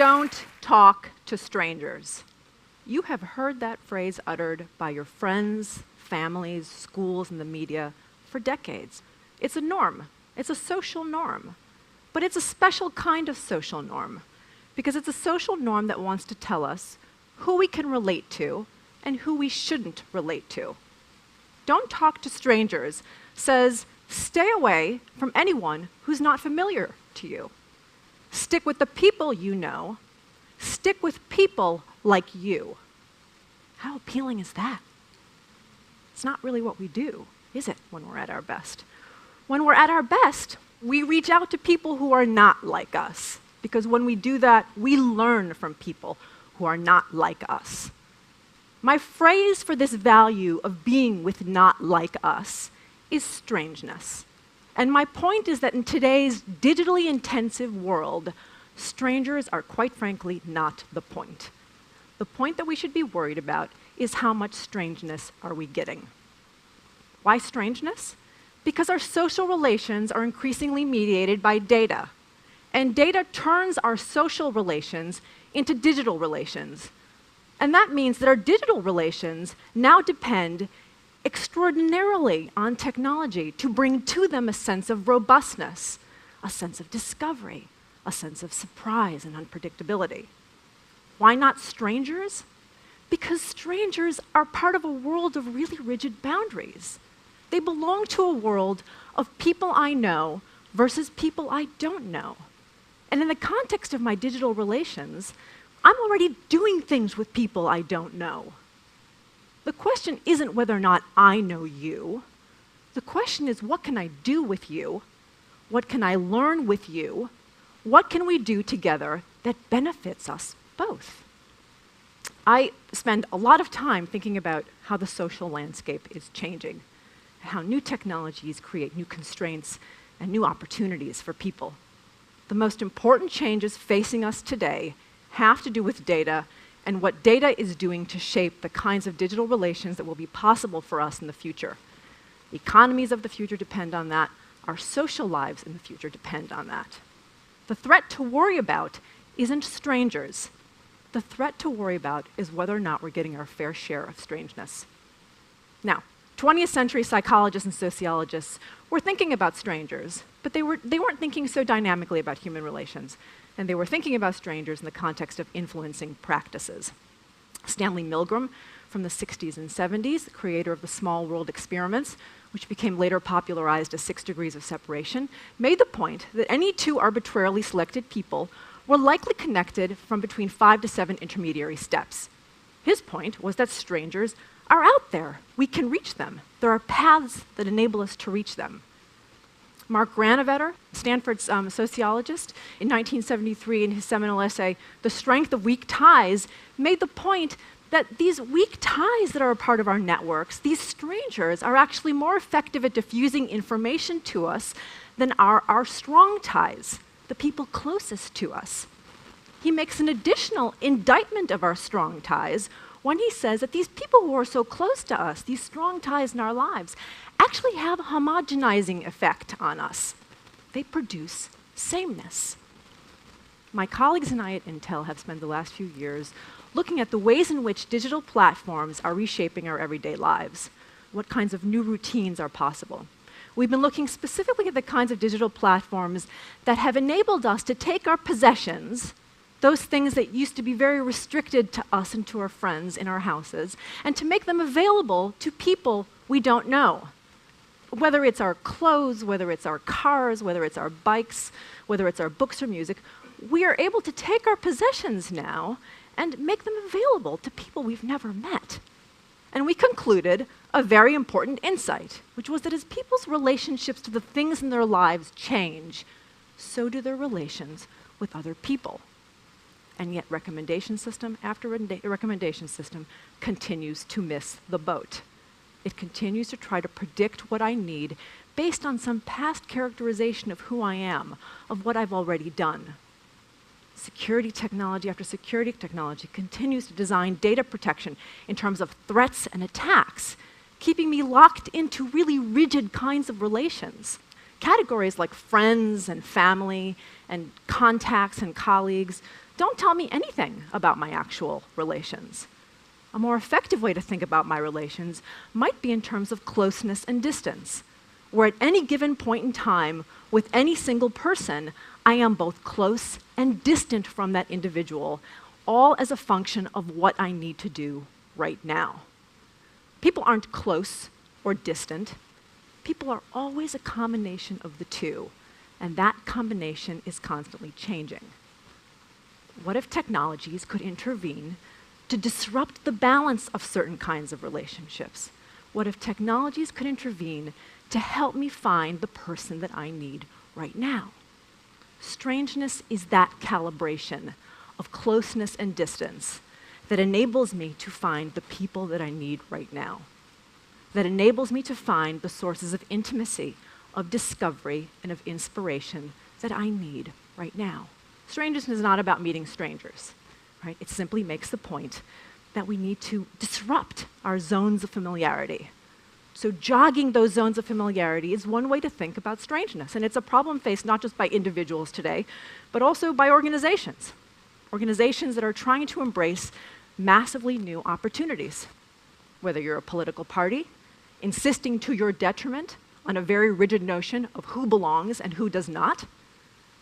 Don't talk to strangers. You have heard that phrase uttered by your friends, families, schools, and the media for decades. It's a norm. It's a social norm. But it's a special kind of social norm, because it's a social norm that wants to tell us who we can relate to and who we shouldn't relate to. Don't talk to strangers says stay away from anyone who's not familiar to you. Stick with the people you know. Stick with people like you. How appealing is that? It's not really what we do, is it, when we're at our best? When we're at our best, we reach out to people who are not like us, because when we do that, we learn from people who are not like us. My phrase for this value of being with not like us is strangeness. And my point is that in today's digitally intensive world, strangers are quite frankly not the point. The point that we should be worried about is how much strangeness are we getting. Why strangeness? Because our social relations are increasingly mediated by data. And data turns our social relations into digital relations. And that means that our digital relations now depend extraordinarily on technology to bring to them a sense of robustness, a sense of discovery, a sense of surprise and unpredictability. Why not strangers? Because strangers are part of a world of really rigid boundaries. They belong to a world of people I know versus people I don't know. And in the context of my digital relations, I'm already doing things with people I don't know. The question isn't whether or not I know you. The question is, what can I do with you? What can I learn with you? What can we do together that benefits us both? I spend a lot of time thinking about how the social landscape is changing, how new technologies create new constraints and new opportunities for people. The most important changes facing us today have to do with data and what data is doing to shape the kinds of digital relations that will be possible for us in the future. The economies of the future depend on that. Our social lives in the future depend on that. The threat to worry about isn't strangers. The threat to worry about is whether or not we're getting our fair share of strangeness. Now, 20th century psychologists and sociologists were thinking about strangers, but they weren't thinking so dynamically about human relations. And they were thinking about strangers in the context of influencing practices. Stanley Milgram, from the 60s and 70s, the creator of the small world experiments, which became later popularized as 6 degrees of separation, made the point that any two arbitrarily selected people were likely connected from between 5 to 7 intermediary steps. His point was that strangers are out there. We can reach them. There are paths that enable us to reach them. Mark Granovetter, Stanford's sociologist, in 1973 in his seminal essay, The Strength of Weak Ties, made the point that these weak ties that are a part of our networks, these strangers, are actually more effective at diffusing information to us than our strong ties, the people closest to us. He makes an additional indictment of our strong ties when he says that these people who are so close to us, these strong ties in our lives, actually have a homogenizing effect on us. They produce sameness. My colleagues and I at Intel have spent the last few years looking at the ways in which digital platforms are reshaping our everyday lives. What kinds of new routines are possible? We've been looking specifically at the kinds of digital platforms that have enabled us to take our possessions, those things that used to be very restricted to us and to our friends in our houses, and to make them available to people we don't know. Whether it's our clothes, whether it's our cars, whether it's our bikes, whether it's our books or music, we are able to take our possessions now and make them available to people we've never met. And we concluded a very important insight, which was that as people's relationships to the things in their lives change, so do their relations with other people. And yet recommendation system after recommendation system continues to miss the boat. It continues to try to predict what I need based on some past characterization of who I am, of what I've already done. Security technology after security technology continues to design data protection in terms of threats and attacks, keeping me locked into really rigid kinds of relations. Categories like friends and family and contacts and colleagues, don't tell me anything about my actual relations. A more effective way to think about my relations might be in terms of closeness and distance, where at any given point in time, with any single person, I am both close and distant from that individual, all as a function of what I need to do right now. People aren't close or distant. People are always a combination of the two, and that combination is constantly changing. What if technologies could intervene to disrupt the balance of certain kinds of relationships? What if technologies could intervene to help me find the person that I need right now? Strangeness is that calibration of closeness and distance that enables me to find the people that I need right now, that enables me to find the sources of intimacy, of discovery, and of inspiration that I need right now. Strangeness is not about meeting strangers, right? It simply makes the point that we need to disrupt our zones of familiarity. So jogging those zones of familiarity is one way to think about strangeness, and it's a problem faced not just by individuals today, but also by organizations. Organizations that are trying to embrace massively new opportunities. Whether you're a political party, insisting to your detriment on a very rigid notion of who belongs and who does not,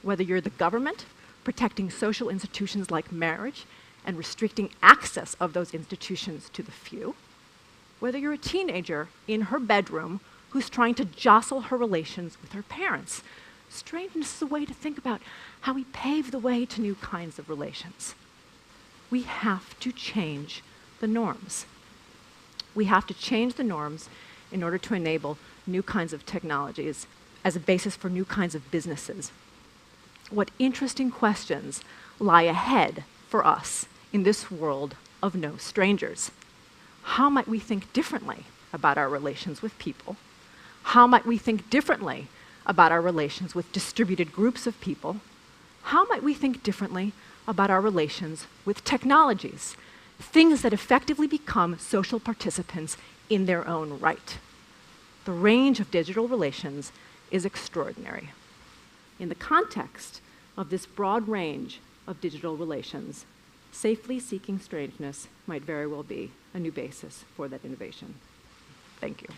whether you're the government, protecting social institutions like marriage and restricting access of those institutions to the few, whether you're a teenager in her bedroom who's trying to jostle her relations with her parents. Strangeness is a way to think about how we pave the way to new kinds of relations. We have to change the norms. We have to change the norms in order to enable new kinds of technologies as a basis for new kinds of businesses. What interesting questions lie ahead for us in this world of no strangers? How might we think differently about our relations with people? How might we think differently about our relations with distributed groups of people? How might we think differently about our relations with technologies, things that effectively become social participants in their own right? The range of digital relations is extraordinary. In the context of this broad range of digital relations, safely seeking strangeness might very well be a new basis for that innovation. Thank you.